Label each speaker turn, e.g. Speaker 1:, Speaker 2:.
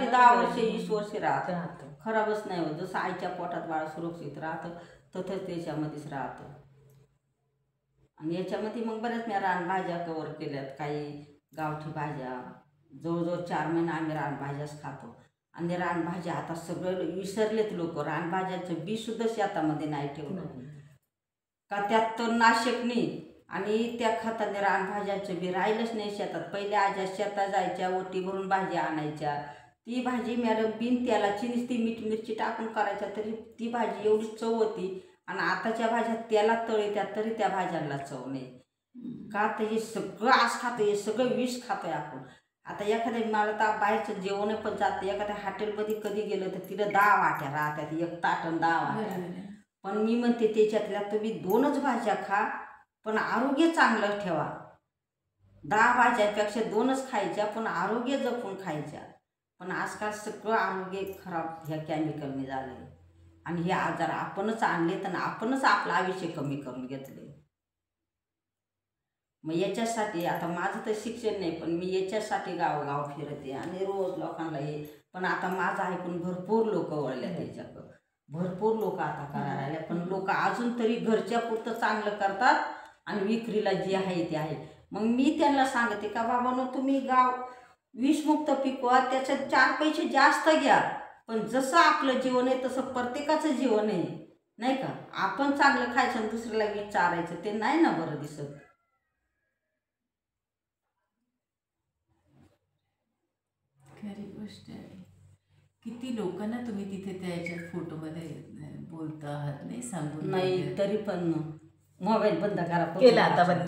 Speaker 1: 10 वर्ष 20 वर्ष राहतं, खराबच नाही होत. जसं आईच्या पोटात बाळ सुरक्षित राहतं तसंच त्याच्यामध्येच राहतं. आणि याच्यामध्ये मग बऱ्याच मी रानभाज्या कवर केल्यात, काही गावठी भाज्या. जवळजवळ 4 महिने आम्ही रानभाज्याच खातो. आणि रानभाज्या आता सगळं विसरलेत लोक. रानभाज्याचं बी सुद्धा शेतामध्ये नाही ठेवलं का, त्यात तणनाशक नाही आणि त्या खताने रानभाज्याचं बी राहिलंच नाही शेतात. पहिले आज्या शेतात जायच्या, ओटी भरून भाजी आणायच्या. ती भाजी मॅडम बिन तेलाची नुसती मीठ मिरची टाकून करायच्या तरी ती भाजी एवढी चव होती. आणि आताच्या भाज्या तेलात तळीत्या तरी त्या भाज्यांना चव नाही. का तर हे सगळं आज खातं, हे सगळं विष खातोय आपण. आता एखाद्या मला तर बाहेरचं जेवण पण जातं, एखाद्या हॉटेलमध्ये कधी गेलं तर तिथं 10 वाट्या राहतात, 1 ताट आणि 10 वाट्या. पण मी म्हणते त्याच्यातल्या तुम्ही 2च भाज्या खा, पण आरोग्य चांगलं ठेवा. 10 भाज्यापेक्षा 2च खायच्या, पण आरोग्य जपून खायच्या. पण आजकाल सगळं आरोग्य खराब ह्या केमिकलने झालं आहे. आणि हे आजार आपणच आणलेत आणि आपणच आपलं आयुष्य कमी करून घेतले. मग याच्यासाठी आता माझं तर शिक्षण नाही, पण मी याच्यासाठी गावोगाव फिरते आणि रोज लोकांना हे. पण आता माझं ऐकून भरपूर लोक वळल्या त्याच्याकडं, भरपूर लोक आता करायला आल्या. पण लोक अजून तरी घरच्या पुरतं चांगलं करतात आणि विक्रीला जे आहे ते आहे. मग मी त्यांना सांगते का बाबांनो, तुम्ही गाव विषमुक्त पिकवा, त्याच्यात 4 पैसे जास्त घ्या, पण जसं आपलं जीवन आहे तसं प्रत्येकाचं जीवन आहे, नाही का. आपण चांगलं खायचं आणि दुसऱ्याला विष चारायचं, ते नाही ना बरं दिसत.
Speaker 2: खरी गोष्ट आहे. किती लोकांना तुम्ही तिथे त्याच्यात फोटोमध्ये बोलता आहात नाही, सांगून
Speaker 1: नाही तरी पण मोबाईल बंद करा,
Speaker 2: केला आता बंद